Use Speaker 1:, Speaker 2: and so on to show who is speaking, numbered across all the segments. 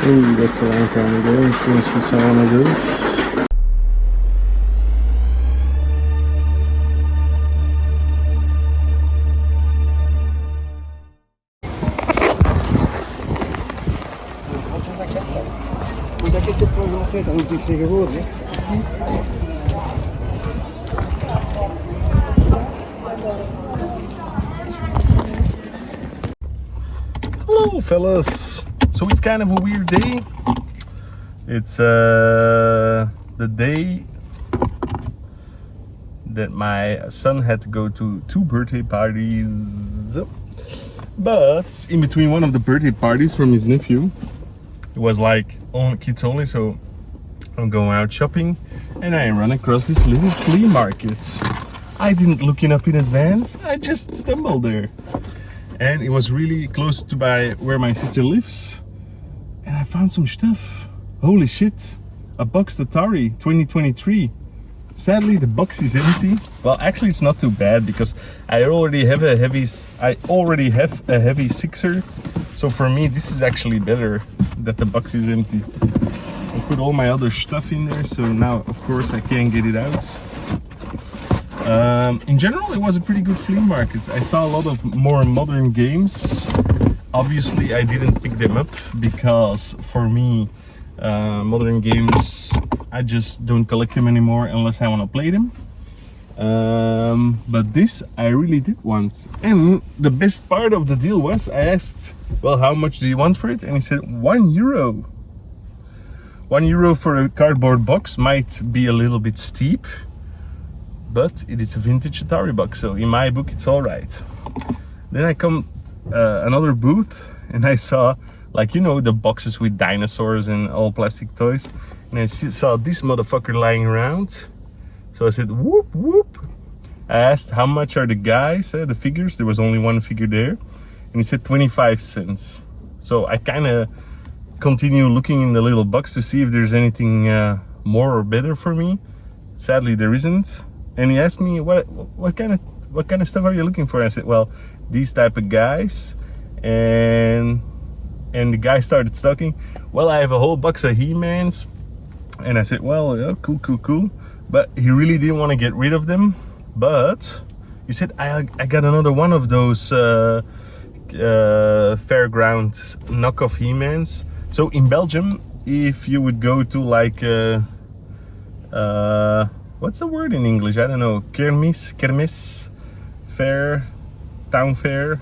Speaker 1: Ooh, that's a long time ago. So must be some one of those. Hello fellas, so it's kind of a weird day. It's the day that my son had to go to 2 birthday parties, but in between one of the birthday parties from his nephew, it was like kids only, so I'm going out shopping and I run across this little flea market. I didn't look it up in advance, I just stumbled there. And it was really close to where my sister lives. And I found some stuff. Holy shit. A boxed Atari 2023. Sadly, the box is empty. Well, actually it's not too bad because I already have a heavy sixer. So for me, this is actually better that the box is empty. I put all my other stuff in there. So now, of course, I can't get it out. In general, it was a pretty good flea market. I saw a lot of more modern games. Obviously, I didn't pick them up because for me, modern games, I just don't collect them anymore unless I want to play them. But this I really did want. And the best part of the deal was I asked, well, how much do you want for it? And he said, €1. €1 for a cardboard box might be a little bit steep, but it is a vintage Atari box, so in my book it's all right. Then I come another booth and I saw, like, you know, the boxes with dinosaurs and all plastic toys, and I saw this motherfucker lying around. So I said, whoop whoop. I asked how much are the guys, the figures. There was only one figure there, and he said 25 cents. So I kind of continue looking in the little box to see if there's anything more or better for me. Sadly, there isn't. And he asked me, what kind of stuff are you looking for? I said, well, these type of guys. And the guy started talking, well, I have a whole box of He-Mans. And I said, well, yeah, cool. But he really didn't want to get rid of them. But he said, I got another one of those fairground knockoff He-Mans. So in Belgium, if you would go to like what's the word in English? I don't know. Kermis, fair, town fair.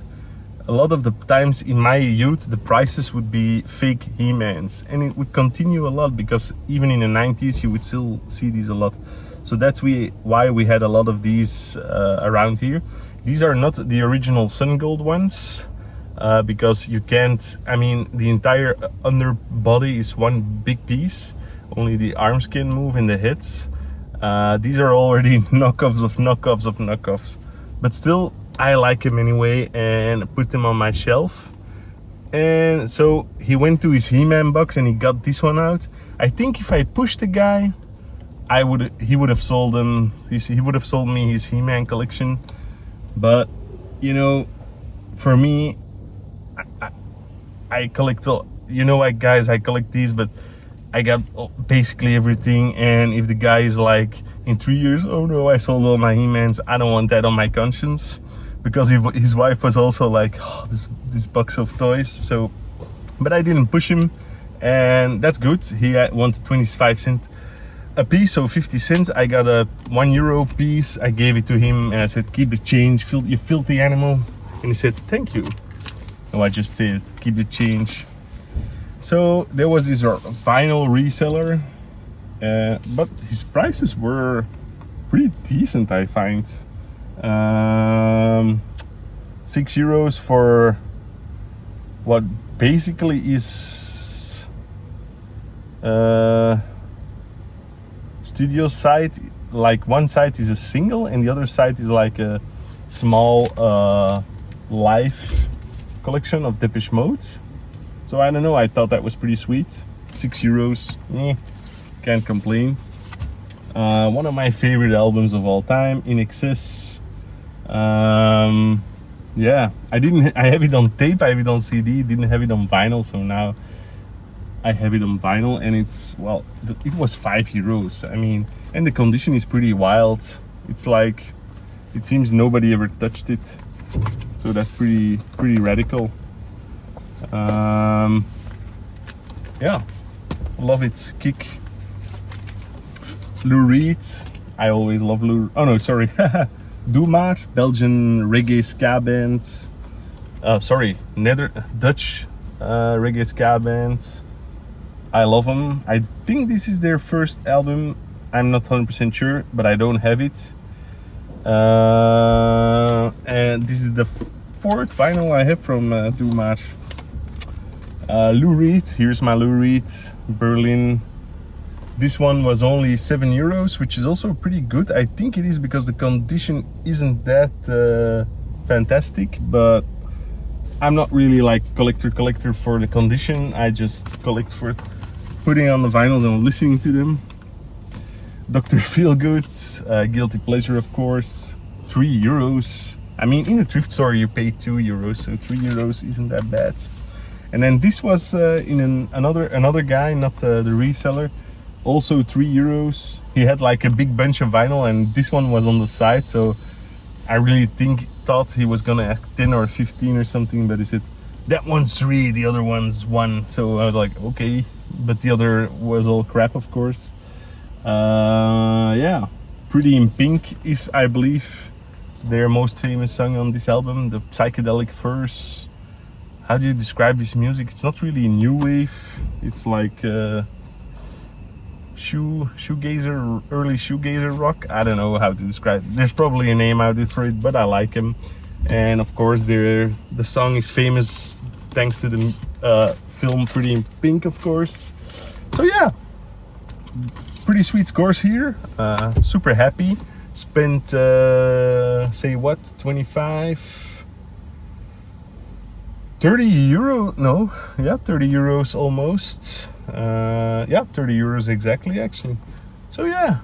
Speaker 1: A lot of the times in my youth, the prices would be fake He-Mans, and it would continue a lot because even in the 90s, you would still see these a lot. So that's why we had a lot of these around here. These are not the original Sun Gold ones because you can't. I mean, the entire underbody is one big piece. Only the arms can move and the heads. These are already knockoffs, but still I like him anyway and put them on my shelf. And so he went to his He-Man box and he got this one out. I think if I pushed the guy, he would have sold him. He would have sold me his He-Man collection. But you know, for me, I collect. You know, guys, I collect these, but I got basically everything. And if the guy is like, in 3 years, oh no, I sold all my He-Mans, I don't want that on my conscience. Because his wife was also like, oh, this box of toys. So, but I didn't push him, and that's good. He wanted 25 cents a piece, so 50 cents. I got a €1 piece. I gave it to him and I said, keep the change, you filthy animal. And he said, thank you. No, I just said, keep the change. So there was this vinyl reseller, but his prices were pretty decent, I find. €6 for what basically is studio side. Like one side is a single and the other side is like a small live collection of Depeche Mode. So I don't know, I thought that was pretty sweet. €6, can't complain. One of my favorite albums of all time, In Excess. Yeah, I have it on tape, I have it on CD, didn't have it on vinyl, so now I have it on vinyl, and it's, well, it was €5. I mean, and the condition is pretty wild. It's like, it seems nobody ever touched it, so that's pretty radical. Yeah, love it. Kick. Lou Reed, I always love Lou. Oh no, sorry. Doemar, Belgian reggae ska band. Dutch reggae ska band. I love them. I think this is their first album. I'm not 100% sure, but I don't have it. And this is the fourth vinyl I have from Doemar. Lou Reed, here's my Lou Reed, Berlin. This one was only €7, which is also pretty good. I think it is because the condition isn't that fantastic, but I'm not really like collector for the condition. I just collect for putting on the vinyls and listening to them. Dr. Feelgood, guilty pleasure of course, €3. I mean, in a thrift store you pay €2, so €3 isn't that bad. And then this was in another guy, not the reseller, also €3. He had like a big bunch of vinyl, and this one was on the side, so I really thought he was gonna ask 10 or 15 or something, but he said that one's 3, the other one's 1. So I was like, okay, but the other was all crap, of course. Yeah, Pretty in Pink is, I believe, their most famous song on this album. The psychedelic verse. How do you describe this music? It's not really new wave. It's like shoegazer, early shoegazer rock. I don't know how to describe it. There's probably a name out there for it, but I like him. And of course, the song is famous thanks to the film Pretty in Pink, of course. So yeah, pretty sweet scores here. Super happy. Spent say what, 25. 30 euro, no, yeah, 30 euros almost. Yeah, 30 euros exactly, actually. So yeah,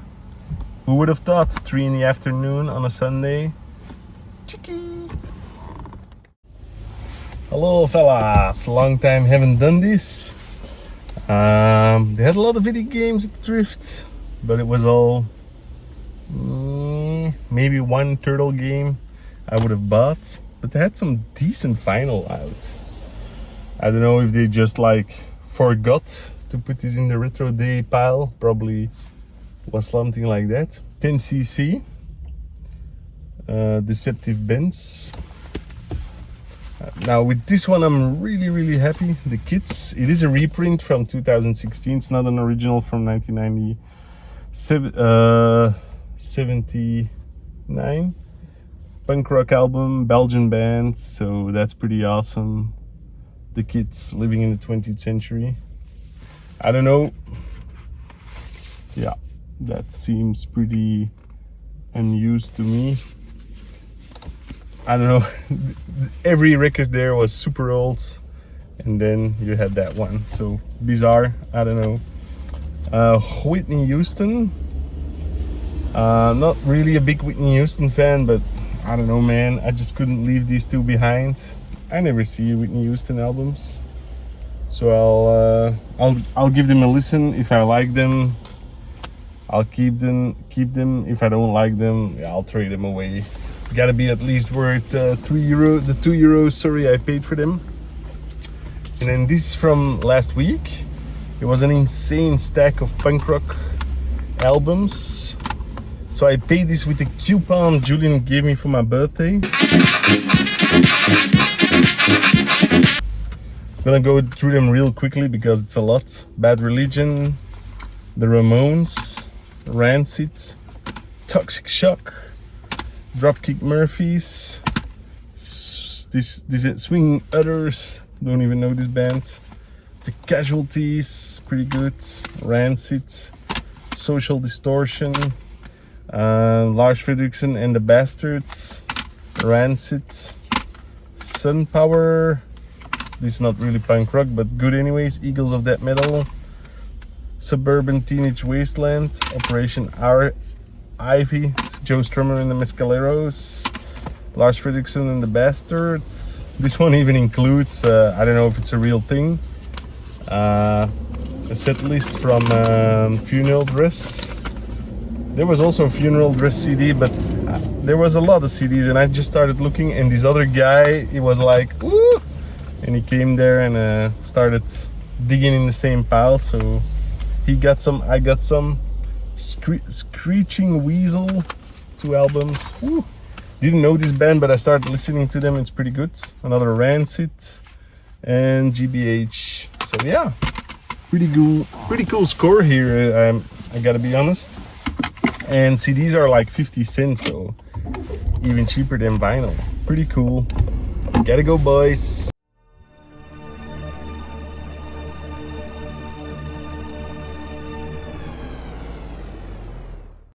Speaker 1: who would have thought? 3 in the afternoon on a Sunday. Cheeky. Hello fellas, long time haven't done this. They had a lot of video games at the thrift, but it was all maybe one turtle game I would have bought. But they had some decent vinyl out. I don't know if they just like forgot to put this in the retro day pile. Probably was something like that. 10cc, Deceptive Bends. Now with this one I'm really happy. The kits, it is a reprint from 2016. It's not an original from 1979. Punk rock album, Belgian band, so that's pretty awesome. The kids living in the 20th century. I don't know. Yeah, that seems pretty unused to me. I don't know. Every record there was super old, and then you had that one. So bizarre. I don't know. Whitney Houston. Not really a big Whitney Houston fan, but I don't know, man. I just couldn't leave these two behind. I never see Whitney Houston albums, so I'll give them a listen. If I like them, I'll keep them. If I don't like them, yeah, I'll trade them away. Gotta be at least worth €3. The €2, sorry, I paid for them. And then this from last week. It was an insane stack of punk rock albums. So I paid this with a coupon Julian gave me for my birthday. I'm gonna go through them real quickly because it's a lot. Bad Religion, The Ramones, Rancid, Toxic Shock, Dropkick Murphys, this Swinging Utters, don't even know this band. The Casualties, pretty good. Rancid, Social Distortion, Lars Fredriksson and the Bastards, Rancid, Sun Power, this is not really punk rock but good anyways, Eagles of Death Metal, Suburban Teenage Wasteland, Operation Ivy, Joe Strummer and the Mescaleros, Lars Fredriksson and the Bastards. This one even includes, I don't know if it's a real thing, a set list from Funeral Dress. There was also a Funeral Dress CD, but there was a lot of CDs, and I just started looking, and this other guy, he was like, ooh, and he came there and started digging in the same pile. So he got some, I got some. Screeching Weasel, 2 albums. Woo. Didn't know this band, but I started listening to them. It's pretty good. Another Rancid and GBH. So yeah, pretty cool score here. I gotta be honest. And CDs are like 50 cents, so even cheaper than vinyl. Pretty cool. Gotta go, boys.